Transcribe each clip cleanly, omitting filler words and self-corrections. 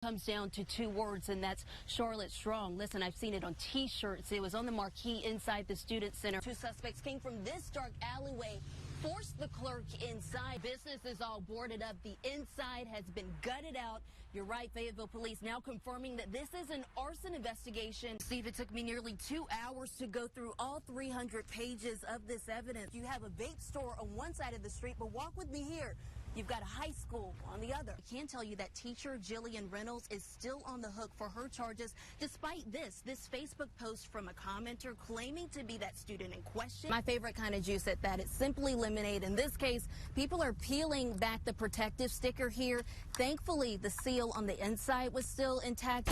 Comes down to two words, and that's Charlotte Strong. Listen, I've seen it on T-shirts. It was on the marquee inside the Student Center. Two suspects came from this dark alleyway, forced the clerk inside. Business is all boarded up. The inside has been gutted out. You're right, Fayetteville police now confirming that this is an arson investigation. Steve, it took me nearly 2 hours to go through all 300 pages of this evidence. You have a vape store on one side of the street, but walk with me here. You've got a high school on the other. I can tell you that teacher Jillian Reynolds is still on the hook for her charges, despite this Facebook post from a commenter claiming to be that student in question. My favorite kind of juice at that, it's simply lemonade. In this case, people are peeling back the protective sticker here. Thankfully, the seal on the inside was still intact.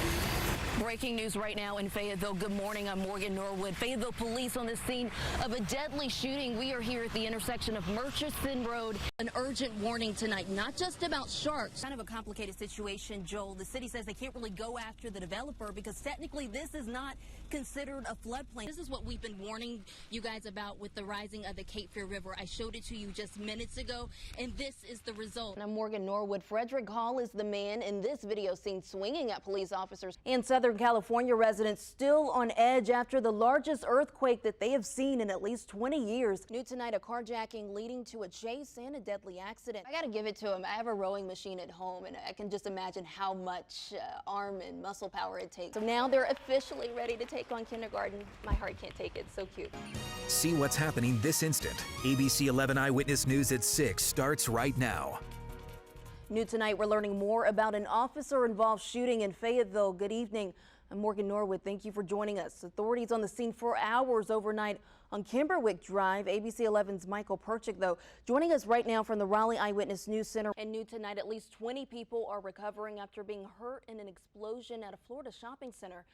Breaking news right now in Fayetteville. Good morning, I'm Morgan Norwood. Fayetteville police on the scene of a deadly shooting. We are here at the intersection of Murchison Road. An urgent warning tonight, not just about sharks. Kind of a complicated situation, Joel. The city says they can't really go after the developer because technically this is not considered a floodplain. This is what we've been warning you guys about with the rising of the Cape Fear River. I showed it to you just minutes ago, and this is the result. And I'm Morgan Norwood. Frederick Hall is the man in this video seen swinging at police officers. And Southern California residents still on edge after the largest earthquake that they have seen in at least 20 years. New tonight, a carjacking leading to a chase and a deadly accident. I gotta give it to him. I have a rowing machine at home, and I can just imagine how much arm and muscle power it takes. So now they're officially ready to take on kindergarten. My heart can't take it. So cute. See what's happening this instant. ABC 11 Eyewitness News at 6 starts right now. New tonight, we're learning more about an officer-involved shooting in Fayetteville. Good evening. I'm Morgan Norwood. Thank you for joining us. Authorities on the scene for hours overnight on Kimberwick Drive. ABC 11's Michael Perchik, though, joining us right now from the Raleigh Eyewitness News Center. And new tonight, at least 20 people are recovering after being hurt in an explosion at a Florida shopping center.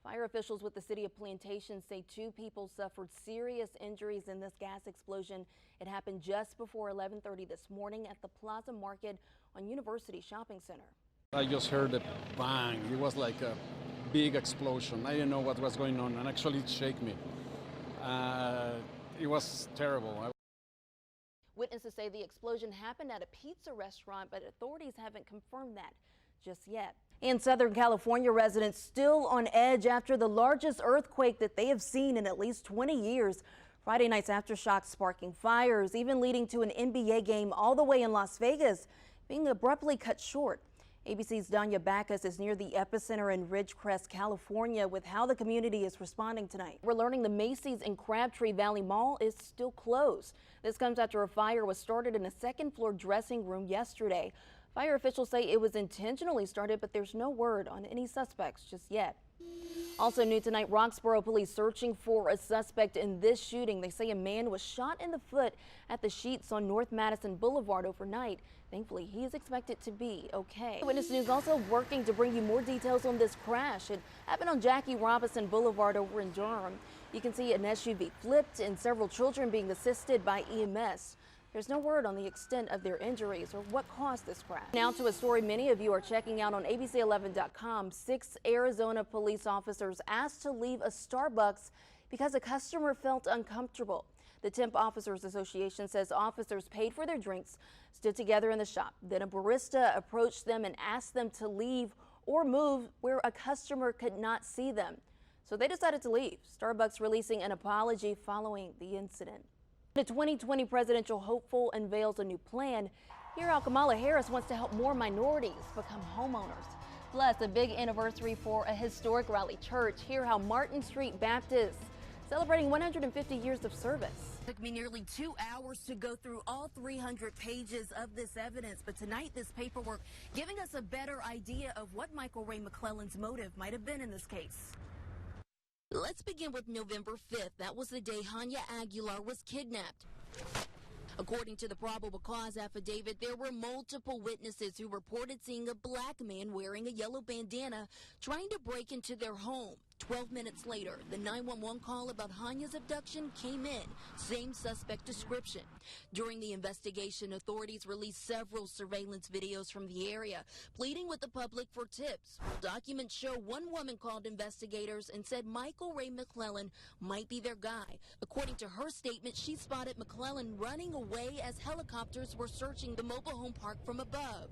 Fire officials with the city of Plantation say 2 people suffered serious injuries in this gas explosion. It happened just before 11:30 this morning at the Plaza Market on University Shopping Center. I just heard a bang. It was like a big explosion. I didn't know what was going on, and actually it shook me. It was terrible. Witnesses say the explosion happened at a pizza restaurant, but authorities haven't confirmed that just yet. And Southern California residents still on edge after the largest earthquake that they have seen in at least 20 years. Friday night's aftershocks sparking fires, even leading to an NBA game all the way in Las Vegas being abruptly cut short. ABC's Danya Backus is near the epicenter in Ridgecrest, California, with how the community is responding tonight. We're learning the Macy's in Crabtree Valley Mall is still closed. This comes after a fire was started in a second-floor dressing room yesterday. Fire officials say it was intentionally started, but there's no word on any suspects just yet. Also new tonight, Roxborough police searching for a suspect in this shooting. They say a man was shot in the foot at the Sheets on North Madison Boulevard overnight. Thankfully, he is expected to be okay. Witness News also working to bring you more details on this crash. It happened on Jackie Robinson Boulevard over in Durham. You can see an SUV flipped and several children being assisted by EMS. There's no word on the extent of their injuries or what caused this crash. Now to a story many of you are checking out on ABC11.com. 6 Arizona police officers asked to leave a Starbucks because a customer felt uncomfortable. The Temp Officers Association says officers paid for their drinks, stood together in the shop. Then a barista approached them and asked them to leave or move where a customer could not see them. So they decided to leave. Starbucks releasing an apology following the incident. The 2020 presidential hopeful unveils a new plan. Here out, Kamala Harris wants to help more minorities become homeowners. Plus, a big anniversary for a historic Raleigh church. Hear how Martin Street Baptist celebrating 150 years of service. It took me nearly 2 hours to go through all 300 pages of this evidence, but tonight this paperwork giving us a better idea of what Michael Ray McClellan's motive might have been in this case. Let's begin with November 5th. That was the day Hanya Aguilar was kidnapped. According to the probable cause affidavit, there were multiple witnesses who reported seeing a black man wearing a yellow bandana trying to break into their home. 12 minutes later, the 911 call about Hanya's abduction came in. Same suspect description. During the investigation, authorities released several surveillance videos from the area, pleading with the public for tips. Documents show one woman called investigators and said Michael Ray McClellan might be their guy. According to her statement, she spotted McClellan running away as helicopters were searching the mobile home park from above.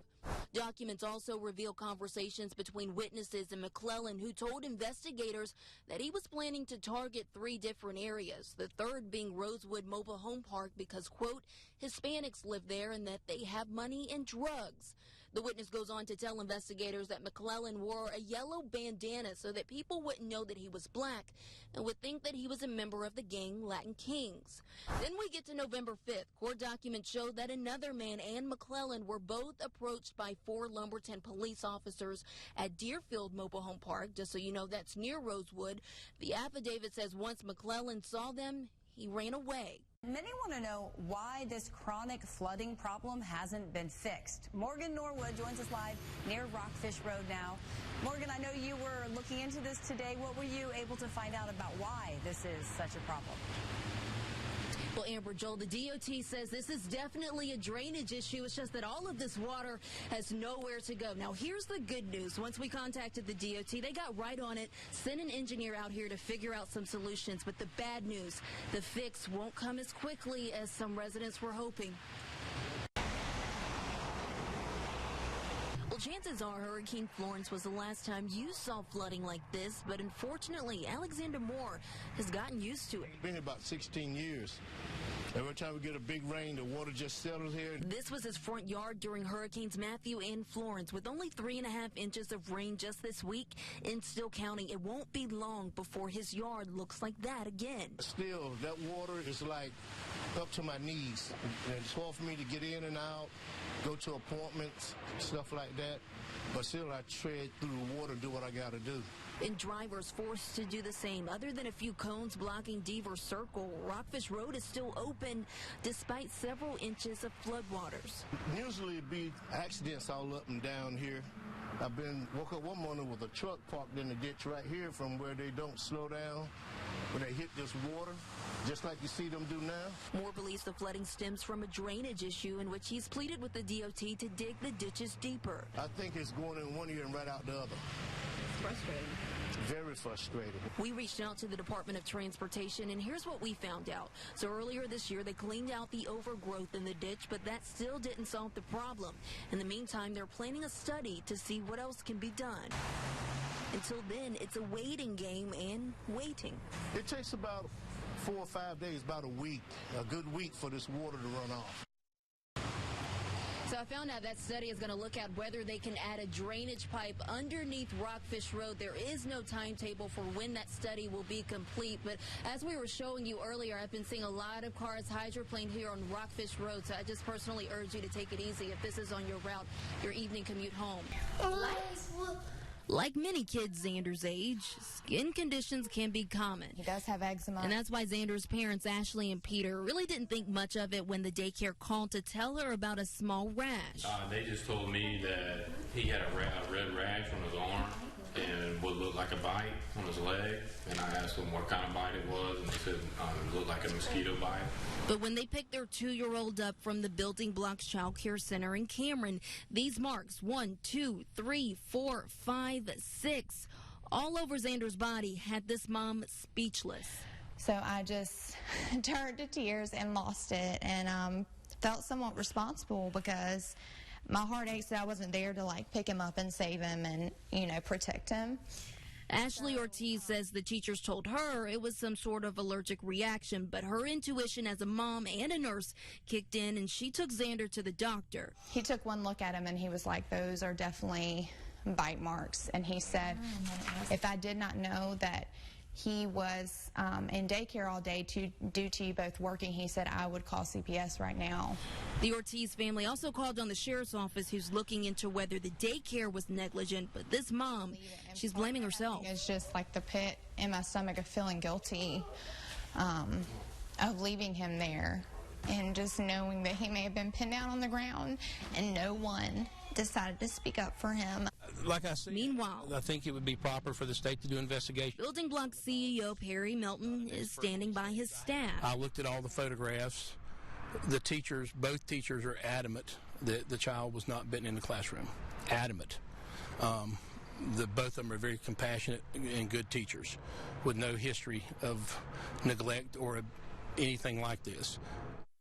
Documents also reveal conversations between witnesses and McClellan, who told investigators that he was planning to target 3 different areas, the third being Rosewood Mobile Home Park because, quote, Hispanics live there and that they have money and drugs. The witness goes on to tell investigators that McClellan wore a yellow bandana so that people wouldn't know that he was black and would think that he was a member of the gang Latin Kings. Then we get to November 5th. Court documents show that another man and McClellan were both approached by 4 Lumberton police officers at Deerfield Mobile Home Park. Just so you know, that's near Rosewood. The affidavit says once McClellan saw them, he ran away. Many want to know why this chronic flooding problem hasn't been fixed. Morgan Norwood joins us live near Rockfish Road now. Morgan, I know you were looking into this today. What were you able to find out about why this is such a problem? Well, Amber, Joel, the DOT says this is definitely a drainage issue. It's just that all of this water has nowhere to go. Now, here's the good news. Once we contacted the DOT, they got right on it, sent an engineer out here to figure out some solutions. But the bad news, the fix won't come as quickly as some residents were hoping. Well, chances are Hurricane Florence was the last time you saw flooding like this, but unfortunately, Alexander Moore has gotten used to it. I've been here about 16 years. Every time we get a big rain, the water just settles here. This was his front yard during Hurricanes Matthew and Florence. With only 3.5 inches of rain just this week and still counting, it won't be long before his yard looks like that again. Still, that water is like up to my knees. And it's hard for me to get in and out, go to appointments, stuff like that. But still, I tread through the water, do what I got to do. And drivers forced to do the same. Other than a few cones blocking Deaver Circle, Rockfish Road is still open despite several inches of floodwaters. Usually it'd be accidents all up and down here. Woke up one morning with a truck parked in the ditch right here from where they don't slow down when they hit this water, just like you see them do now. Moore believes the flooding stems from a drainage issue in which he's pleaded with the DOT to dig the ditches deeper. I think it's going in one ear and right out the other. Frustrating. Very frustrating. We reached out to the Department of Transportation, and here's what we found out. So earlier this year, they cleaned out the overgrowth in the ditch, but that still didn't solve the problem. In the meantime, they're planning a study to see what else can be done. Until then, it's a waiting game and waiting. It takes about 4 or 5 days, about a week, a good week for this water to run off. So I found out that study is going to look at whether they can add a drainage pipe underneath Rockfish Road. There is no timetable for when that study will be complete. But as we were showing you earlier, I've been seeing a lot of cars hydroplaned here on Rockfish Road. So I just personally urge you to take it easy if this is on your route, your evening commute home. Like many kids Xander's age, skin conditions can be common. He does have eczema. And that's why Xander's parents, Ashley and Peter, really didn't think much of it when the daycare called to tell her about a small rash. They just told me that he had a red rash on his arm and would look like a bite on his leg. And I asked him what kind of bite it was, and he said it looked like a mosquito bite. But when they picked their 2-year-old up from the Building Blocks Child Care Center in Cameron, these marks, 1, 2, 3, 4, 5, 6, all over Xander's body had this mom speechless. So I just turned to tears and lost it, and felt somewhat responsible because my heart aches that I wasn't there to pick him up and save him and, protect him. Ashley Ortiz says the teachers told her it was some sort of allergic reaction, but her intuition as a mom and a nurse kicked in, and she took Xander to the doctor. He took one look at him, and he was like, those are definitely bite marks. And he said, if I did not know that he was in daycare all day due to you both working, he said, I would call CPS right now. The Ortiz family also called on the sheriff's office, who's looking into whether the daycare was negligent. But this mom, she's blaming herself. It's just like the pit in my stomach of feeling guilty of leaving him there and just knowing that he may have been pinned down on the ground and no one decided to speak up for him. Like I said, meanwhile, I think it would be proper for the state to do investigation. Building Block CEO Perry Melton is standing by his staff. I looked at all the photographs. The teachers, both teachers, are adamant that the child was not bitten in the classroom. Adamant. Both of them are very compassionate and good teachers with no history of neglect or anything like this.